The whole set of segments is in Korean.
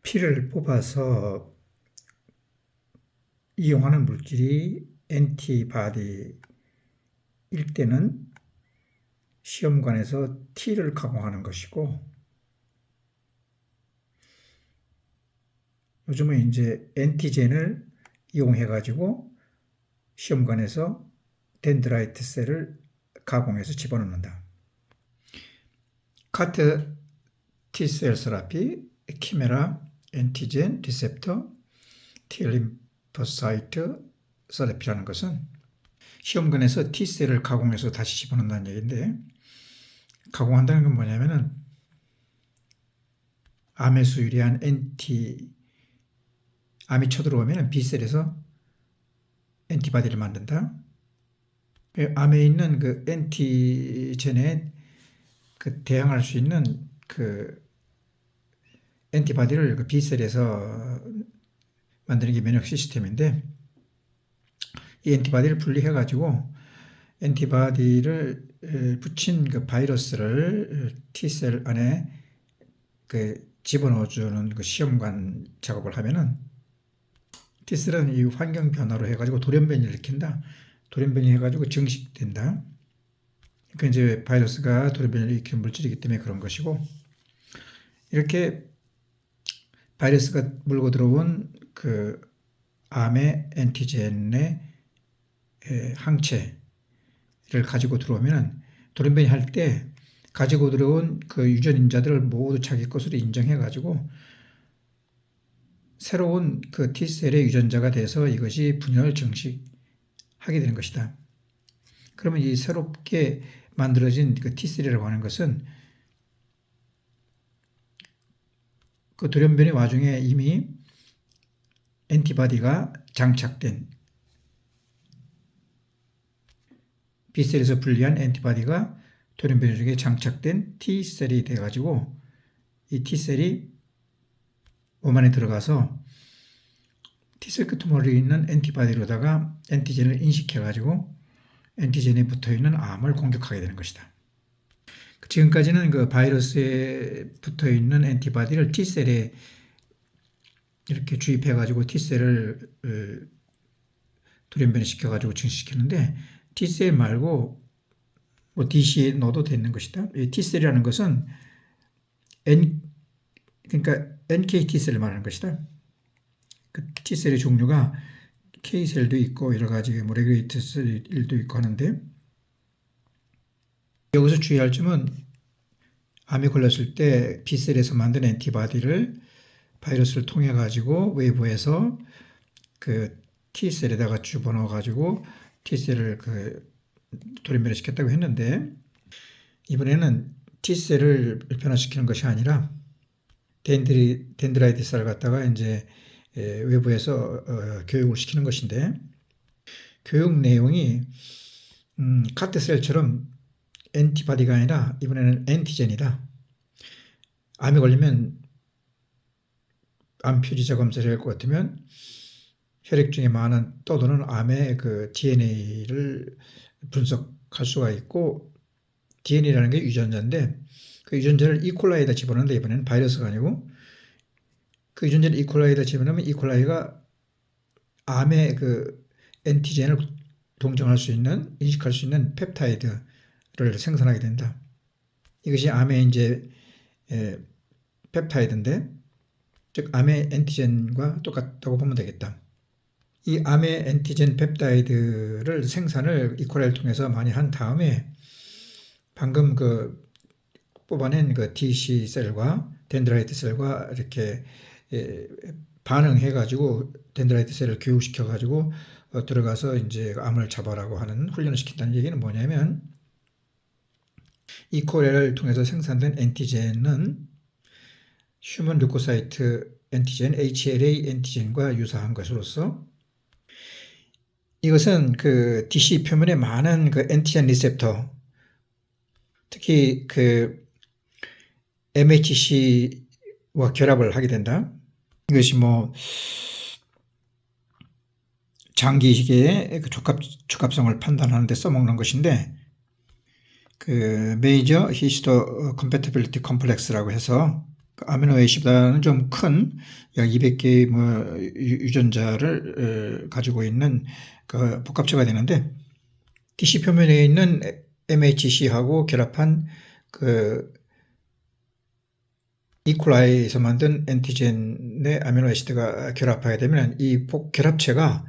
피를 뽑아서 이용하는 물질이 엔티바디일 때는 시험관에서 T를 가공하는 것이고, 요즘은 이제 엔티젠을 이용해 가지고 시험관에서 덴드라이트 셀을 가공해서 집어넣는다. 카트 T셀 세라피, 키메라, 엔티젠, 리셉터, T림포사이트 세라피라는 것은 시험관에서 T셀을 가공해서 다시 집어넣는다는 얘기인데, 가공한다는 건 뭐냐면은 암에서 유리한 암이 쳐들어오면 B셀에서 엔티바디를 만든다. 암에 있는 그 엔티젠에 대항할 수 있는 그 엔티바디를 그 B셀에서 만드는 게 면역 시스템인데, 이 엔티바디를 분리해 가지고 엔티바디를 붙인 그 바이러스를 T셀 안에 집어넣어주는 그 시험관 작업을 하면은, T셀은 이 환경 변화로 해가지고 돌연변이를 일으킨다. 돌연변이 해가지고 증식된다. 그러니까 이제 바이러스가 돌연변이를 일으키는 물질이기 때문에 그런 것이고, 이렇게 바이러스가 물고 들어온 그 암의 엔티젠의 항체를 가지고 들어오면 돌연변이 할 때 가지고 들어온 그 유전인자들을 모두 자기 것으로 인정해 가지고 새로운 그 T셀의 유전자가 돼서 이것이 분열 증식하게 되는 것이다. 그러면 이 새롭게 만들어진 그 T셀이라고 하는 것은 그 돌연변이 와중에 이미 엔티바디가 장착된, B셀에서 분리한 엔티바디가 돌연변이 중에 장착된 T셀이 돼가지고 이 T셀이 몸 안에 들어가서 T셀 끄트머리에 있는 엔티바디로다가 엔티젠을 인식해가지고 엔티젠에 붙어있는 암을 공격하게 되는 것이다. 지금까지는 그 바이러스에 붙어있는 엔티바디를 T셀에 이렇게 주입해가지고 T셀을 돌연변이 시켜가지고 증식시키는데, T셀 말고 뭐 DC에 넣어도 되는 것이다. 이 T셀이라는 것은 그러니까 NK T셀을 말하는 것이다. 그 T셀의 종류가 K셀도 있고 여러 가지 뭐 레귤레이터 셀도 있고 하는데, 여기서 주의할 점은 암에 걸렸을 때 B셀에서 만든 엔티바디를 바이러스를 통해 가지고 외부에서 그 T셀에다가 집어넣어 가지고 T셀을 돌연변이 시켰다고 했는데, 이번에는 T셀을 변화시키는 것이 아니라 덴드라이트 셀을 갖다가 이제 외부에서 교육을 시키는 것인데, 교육 내용이 카트셀처럼 엔티바디가 아니라 이번에는 엔티젠이다. 암에 걸리면 암 표지자 검사를 할 것 같으면 혈액 중에 많은 떠도는 암의 그 DNA를 분석할 수가 있고, DNA라는 게 유전자인데 그 유전자를 이콜라이에다 집어넣는데, 이번에는 바이러스가 아니고 그 유전자를 이콜라이에다 집어넣으면 이콜라이가 암의 그 엔티젠을 동정할 수 있는, 인식할 수 있는 펩타이드를 생산하게 된다. 이것이 암의 이제 펩타이드인데, 즉 암의 엔티젠과 똑같다고 보면 되겠다. 이 암의 엔티젠 펩타이드를 생산을 이콜라이를 통해서 많이 한 다음에 방금 그 뽑아낸 그 DC 셀과 덴드라이트 셀과 이렇게 반응해 가지고 덴드라이트 셀을 교육시켜 가지고 들어가서 이제 암을 잡아라고 하는 훈련을 시킨다는 얘기는 뭐냐면, 이콜라이를 통해서 생산된 엔티젠은 휴먼 류코사이트 엔티젠 HLA 엔티젠과 유사한 것으로서, 이것은 그 DC 표면에 많은 그 엔티젠 리셉터, 특히 그 MHC와 결합을 하게 된다. 이것이 뭐 장기계의 그 적합성을 판단하는 데 써먹는 것인데, 그 메이저 히스토 컴패티빌리티 컴플렉스라고 해서 아미노 애시드보다는 좀 큰 약 200개의 뭐 유전자를 가지고 있는 그 복합체가 되는데, DC 표면에 있는 MHC하고 결합한 그 이콜라이에서 만든 엔티젠의 아미노 애시드가 결합하게 되면 이 결합체가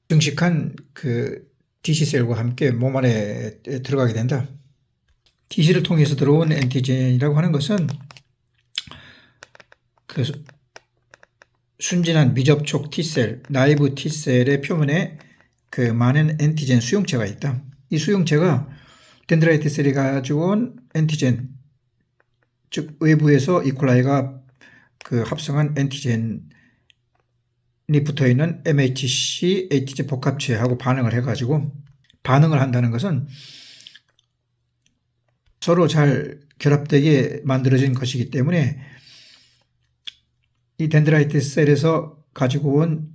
증식한 그 DC셀과 함께 몸 안에 들어가게 된다. DC를 통해서 들어온 엔티젠이라고 하는 것은 그 순진한 미접촉 T셀, 나이브 T셀의 표면에 그 많은 엔티젠 수용체가 있다. 이 수용체가 덴드라이트 셀이 가지고 온 엔티젠, 즉 외부에서 이콜라이가 그 합성한 엔티젠이 붙어있는 MHC, ATG 복합체하고 반응을 해가지고, 반응을 한다는 것은 서로 잘 결합되게 만들어진 것이기 때문에 이 덴드라이트 셀에서 가지고 온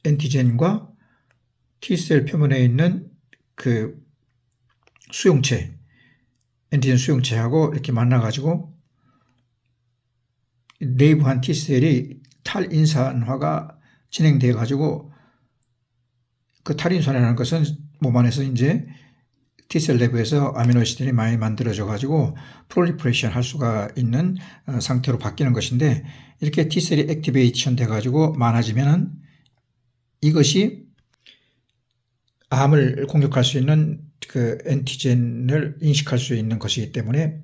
엔티젠과 T셀 표면에 있는 그 수용체, 엔티젠 수용체하고 이렇게 만나가지고 내부한 T셀이 탈인산화가 진행되어 가지고, 그 탈인산화라는 것은 몸 안에서 이제 T셀 내부에서 아미노애시드들이 많이 만들어져 가지고 프롤리퍼레이션 할 수가 있는 상태로 바뀌는 것인데, 이렇게 T셀이 액티베이션 돼 가지고 많아지면은 이것이 암을 공격할 수 있는 그 엔티젠을 인식할 수 있는 것이기 때문에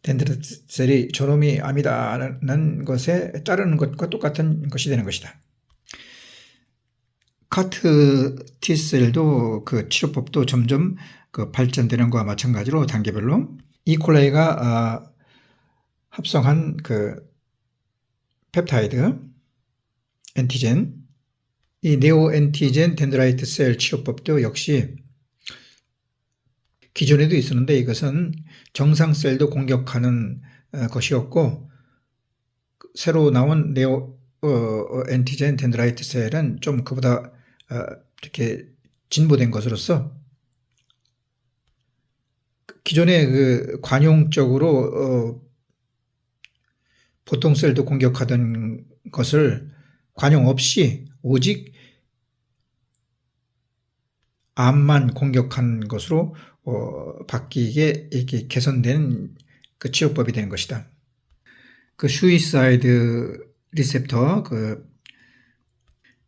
덴드라이트 셀이 저놈이 암이다라는 것에 따르는 것과 똑같은 것이 되는 것이다. 카트 T셀도 그 치료법도 점점 그 발전되는 것과 마찬가지로 단계별로 이콜라이가 합성한 그 펩타이드 엔티젠, 이 네오 엔티젠 덴드라이트 셀 치료법도 역시 기존에도 있었는데 이것은 정상 셀도 공격하는 것이었고, 새로 나온 네오 엔티젠 덴드라이트 셀은 좀 그보다 이렇게 진보된 것으로서 기존의 그 관용적으로 보통 셀도 공격하던 것을 관용 없이 오직 암만 공격한 것으로 바뀌게 이렇게 개선된 그 치료법이 되는 것이다. 그 수이사이드 리셉터, 그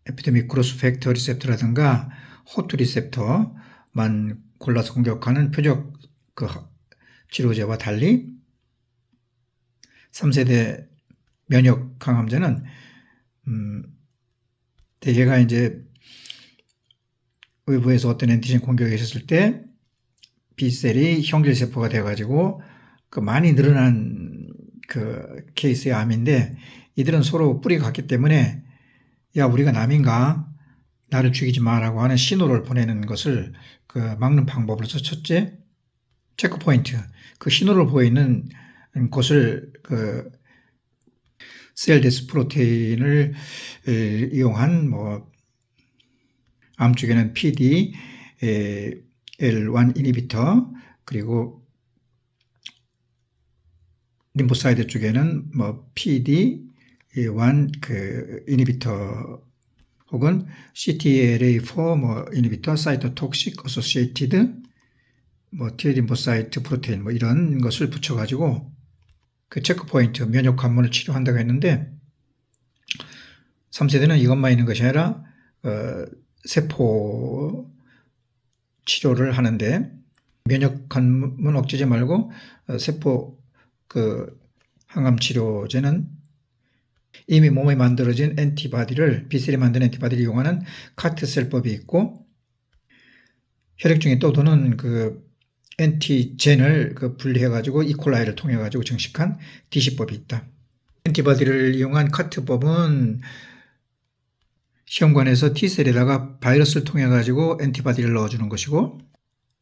에피데믹 그로스 팩터 리셉터라든가 호투 리셉터만 골라서 공격하는 표적 그 치료제와 달리 3세대 면역 항암제는 대개가 이제 외부에서 어떤 엔티젠 공격이 있었을 때 B셀이 형질세포가 돼가지고 그 많이 늘어난 그 케이스의 암인데, 이들은 서로 뿌리가 같기 때문에 야, 우리가 남인가? 나를 죽이지 마라고 하는 신호를 보내는 것을 그 막는 방법으로서, 첫째, 체크포인트, 그 신호를 보이는 곳을 그 셀 데스 프로테인을 이용한 뭐 암 쪽에는 PD, L1 이니비터, 그리고 림포사이드 쪽에는 뭐 PD1 그 이니비터 혹은 CTLA4 뭐 이니비터, 사이토톡식 어소시에이티드 뭐 T 림포사이트 프로테인 뭐 이런 것을 붙여 가지고 그 체크포인트 면역 관문을 치료한다고 했는데, 3세대는 이것만 있는 것이 아니라 세포 치료를 하는데, 면역 관문 억제제 말고 세포 그 항암 치료제는 이미 몸에 만들어진 엔티바디를, B셀이 만든 엔티바디를 이용하는 카트셀법이 있고, 혈액 중에 떠도는 그 엔티젠을 그 분리해 가지고 이콜라이를 통해 가지고 증식한 DC법이 있다. 엔티바디를 이용한 카트법은 시험관에서 T셀에다가 바이러스를 통해 가지고 엔티바디를 넣어주는 것이고,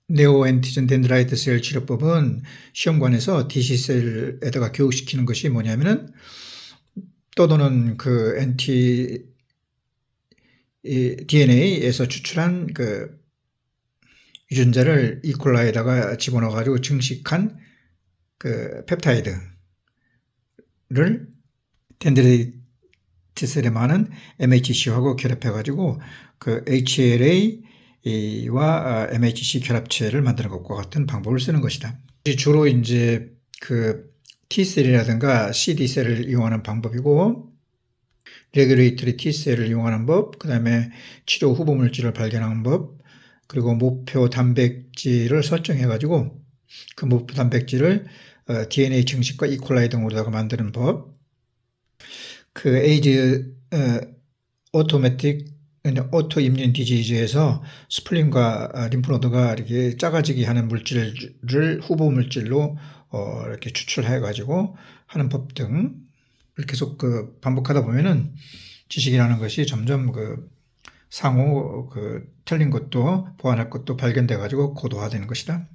네오 엔티젠 덴드라이트 셀 치료법은 시험관에서 DC셀에다가 교육시키는 것이 뭐냐면은 떠도는 그 DNA에서 추출한 그 유전자를 이콜라에다가 집어넣어 가지고 증식한 그 펩타이드를 덴드리티셀에 많은 MHC하고 결합해 가지고 그 HLA와 MHC 결합체를 만드는 것과 같은 방법을 쓰는 것이다. 주로 이제 그 T셀이라든가 CD셀을 이용하는 방법이고, 레귤레이터리 T셀을 이용하는 법, 그 다음에 치료 후보 물질을 발견하는 법, 그리고 목표 단백질을 설정해 가지고 그 목표 단백질을 DNA 증식과 이콜라이 등으로다가 만드는 법, 그 에이즈 오토임뮨 디지즈에서 스플린과 림프노드가 이렇게 작아지게 하는 물질을 후보 물질로 이렇게 추출해 가지고 하는 법 등 계속 그 반복하다 보면은 지식이라는 것이 점점 그 상호 그 틀린 것도 보완할 것도 발견돼 가지고 고도화되는 것이다.